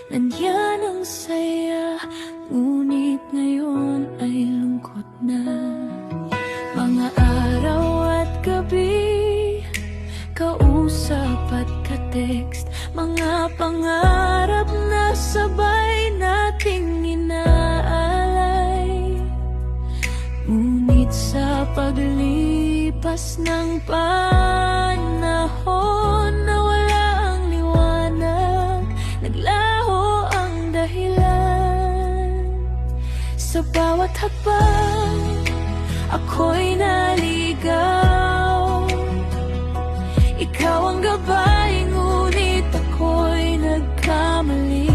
Nandyan ang saya, ngunit ngayon ay lungkot na. Mga araw at gabi, kausap at ka-text, mga pangarap na sabay nating inaalay. Ngunit sa paglipas ng panahon, nawala ang liwanag, naglaho ang dahilan. Sa bawat hakbang, ako'y naligaw. Ikaw ang gabay, ngunit ako'y nagkamali.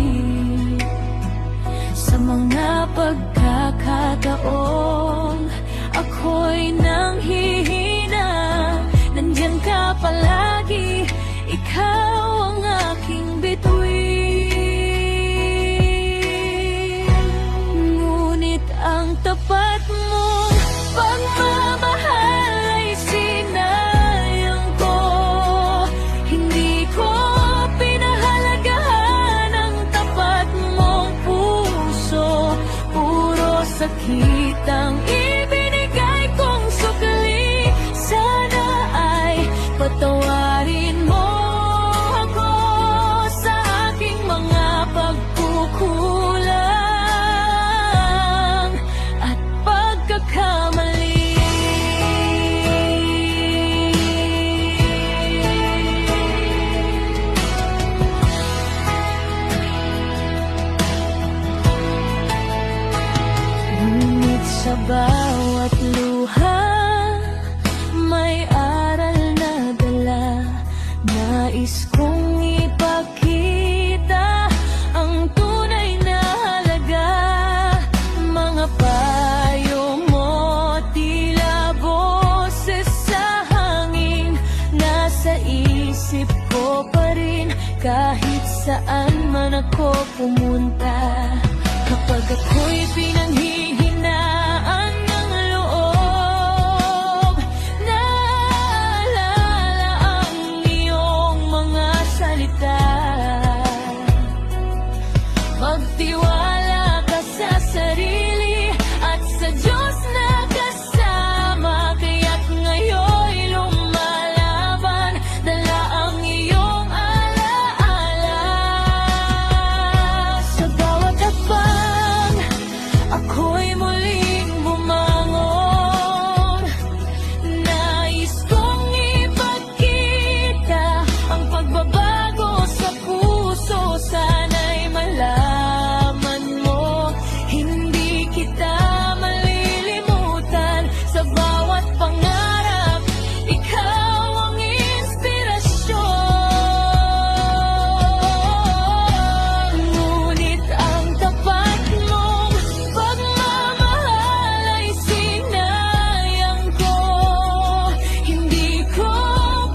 Sa mga pagkakataong ako'y nanghihina, nandiyan ka palagi, ikaw ang aking bituin. Ngunit ang tapat mong pagmamahal ay sinayang ko. Hindi ko pinahalagahan ang tapat mong puso. Puro sakit ang ibinigay kong sukli. Sana ay patawarin mo ako sa aking mga pagkukulang at pagkakamali. Ngunit sa bawat luha, may aral na dala. Nais kong ipakita ang tunay na halaga. Mga payo mo, tila boses sa hangin, nasa isip ko pa rin kahit saan man ako pumunta. Kapag ako'y pinanghihinaan ng loob, naalala ang iyong mga salita. Magtiwala ka sa sarili at sa Diyos na kasama. Kaya't ngayon'y lumalaban, dala ang iyong alaala. Sa bawat hakbang, ako'y muling bumangon. Nais kong ipakita ang pagbabago sa puso. Sana'y malaman mo, hindi kita malilimutan. Sa bawat pangarap, ikaw ang inspirasyon. Ngunit ang tapat mong pagmamahal ay sinayang ko. Hindi ko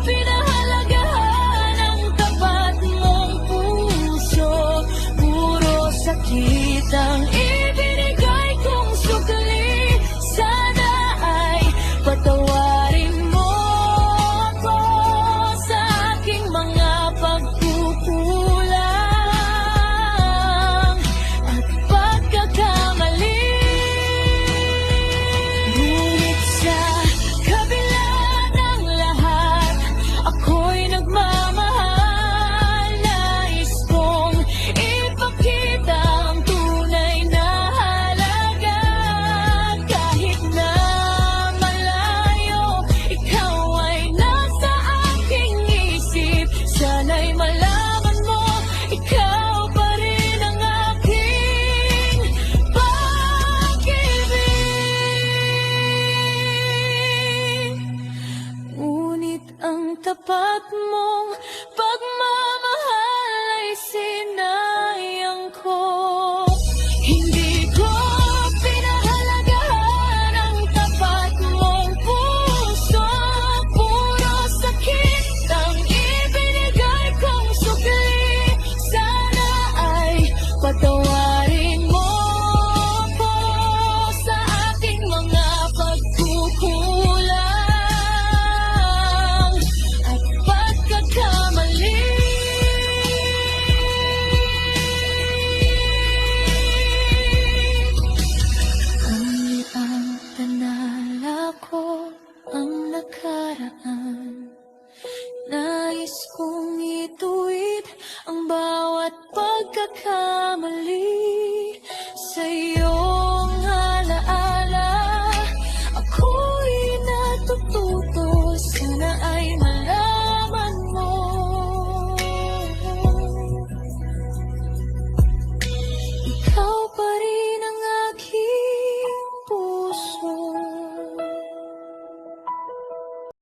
pinahalagahan ang tapat mong puso. Puro sakit ang ibinigay kong sukli. Sana ay patawarin mo ako sa aking mga pagkukulang at pagkakamali. Ngunit sa kabila ng lahat, ako'y nagmamahal. Nais kong ipakita ang tunay na halaga. Kahit na malayo, ikaw ay nasa aking isip. Sana'y malaman mo, ikaw pa rin ang aking pag-ibig. Ngunit ang tapat mong pagmamahal ay sinayang ko. Hindi ko pinahalagahan ang tapat mong puso. Puro sakit ang ibinigay kong sukli. Sana ay patawarin mo ako sa aking mga pagkukulang at pagkakamali. nagkakamali sa iyong alaala. Ako'y natututo, sana ay malaman mo. Ikaw pa rin ang aking puso.